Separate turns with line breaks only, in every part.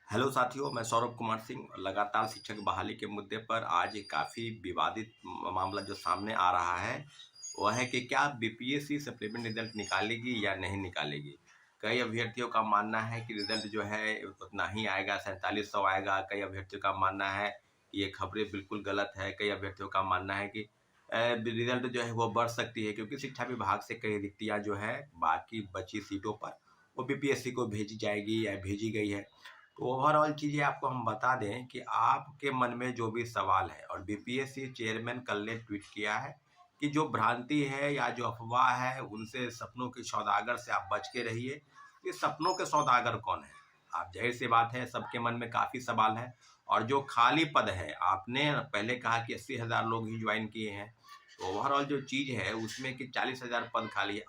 Hello साथियों, मैं सौरभ कुमार सिंह। लगातार शिक्षक बहाली के मुद्दे पर आज एक काफ़ी विवादित मामला जो सामने आ रहा है वह है कि क्या बीपीएससी सप्लीमेंट रिजल्ट निकालेगी या नहीं निकालेगी। कई अभ्यर्थियों का मानना है कि रिजल्ट जो है उतना ही आएगा, 4700 आएगा। कई अभ्यर्थियों का मानना है कि ये खबरें बिल्कुल गलत है। कई अभ्यर्थियों का मानना है कि रिजल्ट जो है वो बढ़ सकती है, क्योंकि शिक्षा विभाग से कई रिक्तियाँ जो है बाकी बची सीटों पर वो बीपीएससी को भेजी जाएगी या भेजी गई है। तो ओवरऑल चीज़ें आपको हम बता दें कि आपके मन में जो भी सवाल है, और बीपीएससी चेयरमैन कल ने ट्वीट किया है कि जो भ्रांति है या जो अफवाह है उनसे, सपनों के सौदागर से आप बच के रहिए। ये सपनों के सौदागर कौन है? आप, जाहिर सी बात है, सबके मन में काफ़ी सवाल है। और जो खाली पद है, आपने पहले कहा कि 80,000 लोग ही ज्वाइन किए हैं, तो ओवरऑल जो चीज़ है उसमें कि 40,000 पद खाली है।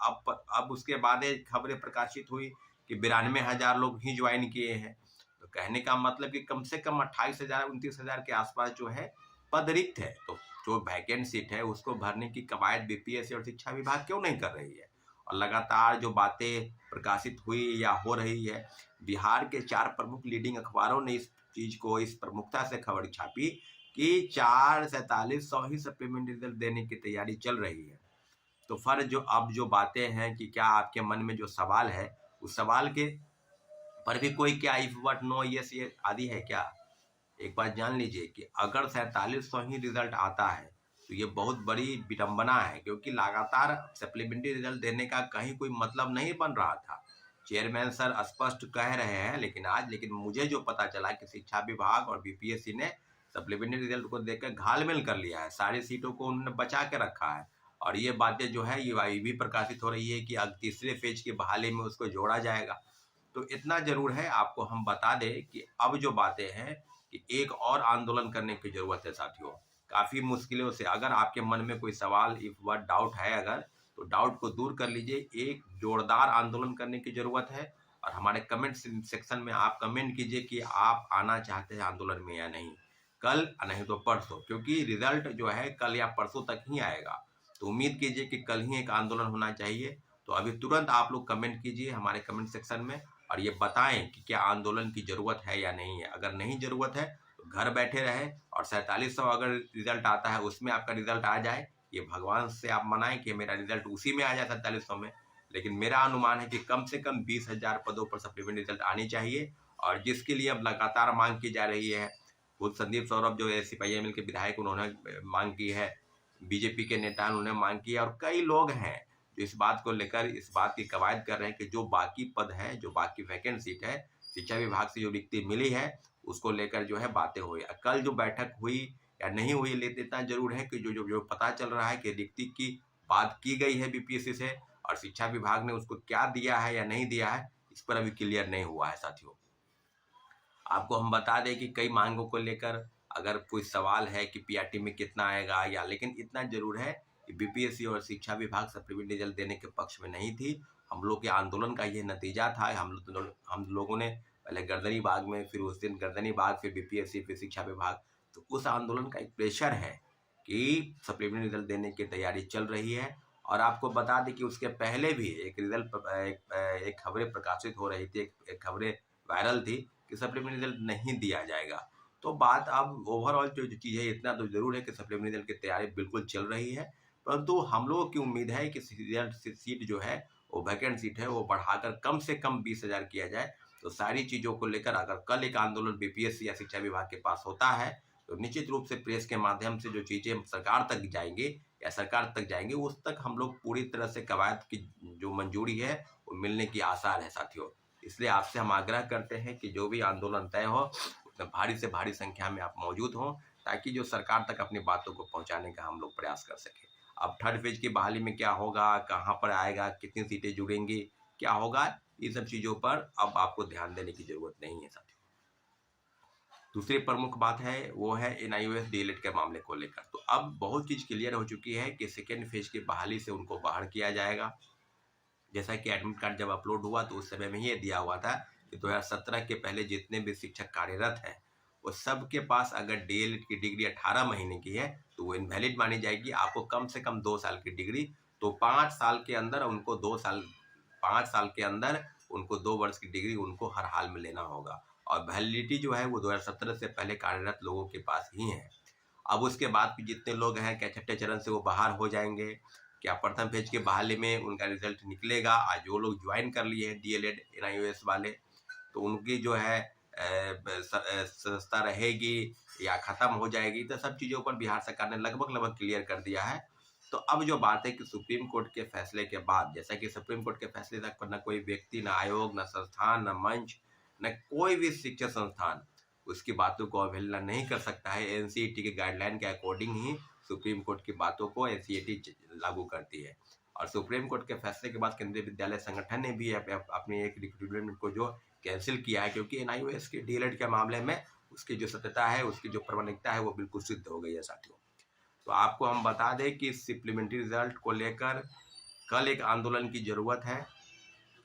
अब उसके बाद खबरें प्रकाशित हुई कि 92,000 लोग ही ज्वाइन किए हैं। तो कहने का मतलब कि कम से कम 28,000 29,000 के आसपास जो है पद रिक्त है। तो जो वैकेंट सीट है उसको भरने की कवायद बीपीएससी और शिक्षा विभाग क्यों नहीं कर रही है? और लगातार जो बातें प्रकाशित हुई या हो रही है, बिहार के 4 प्रमुख लीडिंग अखबारों ने इस चीज़ को इस प्रमुखता से खबर छापी कि 4,47,100 ही सप्लीमेंट्री रिजल्ट देने की तैयारी चल रही है। तो फिर जो बातें हैं कि क्या आपके मन में जो सवाल है, उस सवाल के पर भी कोई क्या इफ बट नो यस ये आदि है क्या? एक बात जान लीजिए कि अगर 4700 ही रिजल्ट आता है तो ये बहुत बड़ी विडंबना है, क्योंकि लगातार सप्लीमेंट्री रिजल्ट देने का कहीं कोई मतलब नहीं बन रहा था। चेयरमैन सर स्पष्ट कह रहे हैं, लेकिन मुझे जो पता चला कि शिक्षा विभाग और बीपीएससी ने सप्लीमेंट्री रिजल्ट को देखकर घालमेल कर लिया है, सारी सीटों को उन्होंने बचा के रखा है। और ये बातें जो है ये भी प्रकाशित हो रही है कि अब तीसरे फेज की बहाली में उसको जोड़ा जाएगा। तो इतना जरूर है, आपको हम बता दें कि अब जो बातें हैं कि एक और आंदोलन करने की जरूरत है साथियों। काफी मुश्किलों से, अगर आपके मन में कोई सवाल इफ वह डाउट है अगर, तो डाउट को दूर कर लीजिए। एक जोरदार आंदोलन करने की जरूरत है। और हमारे कमेंट सेक्शन में आप कमेंट कीजिए कि आप आना चाहते हैं आंदोलन में या नहीं, कल नहीं तो परसों, क्योंकि रिजल्ट जो है कल या परसों तक ही आएगा। तो उम्मीद कीजिए कि कल ही एक आंदोलन होना चाहिए। तो अभी तुरंत आप लोग कमेंट कीजिए हमारे कमेंट सेक्शन में, और ये बताएं कि क्या आंदोलन की जरूरत है या नहीं है। अगर नहीं जरूरत है तो घर बैठे रहे, और 4700 अगर रिजल्ट आता है उसमें आपका रिजल्ट आ जाए, ये भगवान से आप मनाएं कि मेरा रिजल्ट उसी में आ जाए 4700 में। लेकिन मेरा अनुमान है कि कम से कम 20,000 पदों पर सप्लीमेंट रिजल्ट आनी चाहिए, और जिसके लिए अब लगातार मांग की जा रही है। खुद संदीप सौरभ जो सीपीआईएम के विधायक, उन्होंने मांग की है, बीजेपी के नेता उन्होंने मांग की है, और कई लोग हैं जो इस बात को लेकर इस बात की कवायद कर रहे हैं कि जो बाकी पद है, जो बाकी वैकेंट सीट है, शिक्षा विभाग से जो रिक्ति मिली है उसको लेकर जो है बातें हुई। कल जो बैठक हुई या नहीं हुई, लेकिन इतना जरूर है कि जो जो जो पता चल रहा है कि रिक्ति की बात की गई है बीपीएससी से, और शिक्षा विभाग ने उसको क्या दिया है या नहीं दिया है, इस पर अभी क्लियर नहीं हुआ है साथियों। आपको हम बता दें कि कई मांगों को लेकर अगर कोई सवाल है कि पीआरटी में कितना आएगा, या, लेकिन इतना जरूर है कि बीपीएससी और शिक्षा विभाग सप्लीमेंट्री रिजल्ट देने के पक्ष में नहीं थी। हम लोग के आंदोलन का ये नतीजा था। हम लोगों ने पहले गर्दनी बाग में, फिर उस दिन गर्दनी बाग, फिर बीपीएससी, फिर शिक्षा विभाग, तो उस आंदोलन का एक प्रेशर है कि सप्लीमेंट्री रिजल्ट देने की तैयारी चल रही है। और आपको बता दें कि उसके पहले भी एक रिजल्ट एक खबरें प्रकाशित हो रही थी, एक खबरें वायरल थी कि सप्लीमेंट्री रिजल्ट नहीं दिया जाएगा। तो बात अब ओवरऑल जो चीज़ है, इतना तो जरूर है कि सप्लीमेंट्री रिजल्ट की तैयारी बिल्कुल चल रही है। परंतु हम लोगों की उम्मीद है कि रिजल्ट सीट जो है, वो वैकेंट सीट है, वो बढ़ाकर कम से कम 20,000 किया जाए। तो सारी चीज़ों को लेकर अगर कल एक आंदोलन बीपीएससी या शिक्षा विभाग के पास होता है, तो निश्चित रूप से प्रेस के माध्यम से जो चीज़ें सरकार तक जाएंगी या सरकार तक जाएंगे, उस तक हम लोग पूरी तरह से कवायद की जो मंजूरी है वो मिलने की आसार है साथियों। इसलिए आपसे हम आग्रह करते हैं कि जो भी आंदोलन तय हो उसमें भारी से भारी संख्या में आप मौजूद हों, ताकि जो सरकार तक अपनी बातों को पहुंचाने का हम लोग प्रयास कर सकें। अब थर्ड फेज की बहाली में क्या होगा, कहाँ पर आएगा, कितनी सीटें जुड़ेंगी, क्या होगा, ये सब चीज़ों पर अब आपको ध्यान देने की जरूरत नहीं है साथियों। दूसरी प्रमुख बात है वो है एनआईओएस डीएलएड के मामले को लेकर। तो अब बहुत चीज़ क्लियर हो चुकी है कि सेकेंड फेज की बहाली से उनको बाहर किया जाएगा। जैसा कि एडमिट कार्ड जब अपलोड हुआ तो उस समय में ये दिया हुआ था कि 2017 के पहले जितने भी शिक्षक कार्यरत हैं, वो सबके पास अगर डीएलएड की डिग्री 18 महीने की है तो वो इनवैलिड मानी जाएगी। आपको कम से कम 2 साल की डिग्री, तो 5 साल के अंदर उनको 2 साल, 5 साल के अंदर उनको 2 वर्ष की डिग्री उनको हर हाल में लेना होगा। और वैलिडिटी जो है वो 2017 से पहले कार्यरत लोगों के पास ही है। अब उसके बाद भी जितने लोग हैं क्या छठे चरण से वो बाहर हो जाएंगे, क्या प्रथम फेज के बहाली में उनका रिजल्ट निकलेगा। आज जो लोग ज्वाइन कर लिए हैं DLED NIOS वाले, तो उनकी जो है सदस्यता रहेगी या खत्म हो जाएगी, तो सब चीज़ों पर बिहार सरकार ने लगभग क्लियर कर दिया है। तो अब जो बात है कि सुप्रीम कोर्ट के फैसले के बाद, जैसा कि सुप्रीम कोर्ट के फैसले तक पर न कोई व्यक्ति, न आयोग, न संस्थान, न मंच, न कोई भी शिक्षण संस्थान उसकी बातों को अवहेलना नहीं कर सकता है। NCERT के गाइडलाइन के अकॉर्डिंग ही सुप्रीम कोर्ट की बातों को NCERT लागू करती है। और सुप्रीम कोर्ट के फैसले के बाद केंद्रीय विद्यालय संगठन ने भी अपनी एक रिक्रूटमेंट को जो कैंसिल किया है, क्योंकि NIOS के DLED के मामले में उसकी जो सत्यता है, उसकी जो प्रामाणिकता है वो बिल्कुल सिद्ध हो गई है साथियों। तो आपको हम बता दें कि सप्लीमेंट्री रिजल्ट को लेकर कल एक आंदोलन की जरूरत है।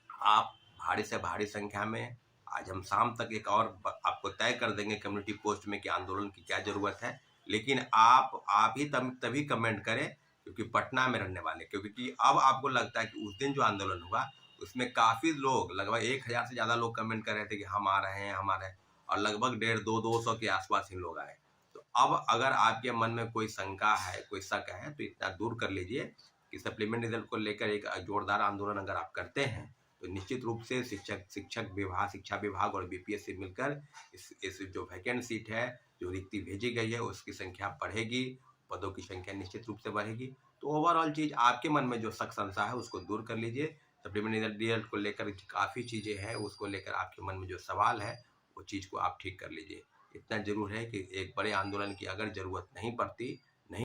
आप भारी से भारी संख्या में, आज हम शाम तक एक और आपको तय कर देंगे कम्युनिटी पोस्ट में कि आंदोलन की क्या जरूरत है। लेकिन आप ही तभी कमेंट करें क्योंकि पटना में रहने वाले, क्योंकि अब आपको लगता है कि उस दिन जो आंदोलन हुआ उसमें काफ़ी लोग, लगभग 1000 से ज़्यादा लोग कमेंट कर रहे थे कि हम आ रहे हैं, हम आ रहे हैं, और लगभग 150-200 के आसपास ही लोग आए। तो अब अगर आपके मन में कोई शंका है, कोई शक है, तो इतना दूर कर लीजिए कि सप्लीमेंट्री रिजल्ट को लेकर एक जोरदार आंदोलन अगर आप करते हैं तो निश्चित रूप से शिक्षा विभाग और BPSC मिलकर इस जो वैकेंट सीट है, जो रिक्ति भेजी गई है, उसकी संख्या बढ़ेगी, पदों की संख्या निश्चित रूप से बढ़ेगी। तो ओवरऑल चीज़ आपके मन में जो शक संशय है उसको दूर कर लीजिए। सप्लीमेंट्री रिजल्ट को लेकर काफ़ी चीज़ें हैं, उसको लेकर आपके मन में जो सवाल है वो चीज़ को आप ठीक कर लीजिए। इतना जरूर है कि एक बड़े आंदोलन की अगर जरूरत नहीं पड़ती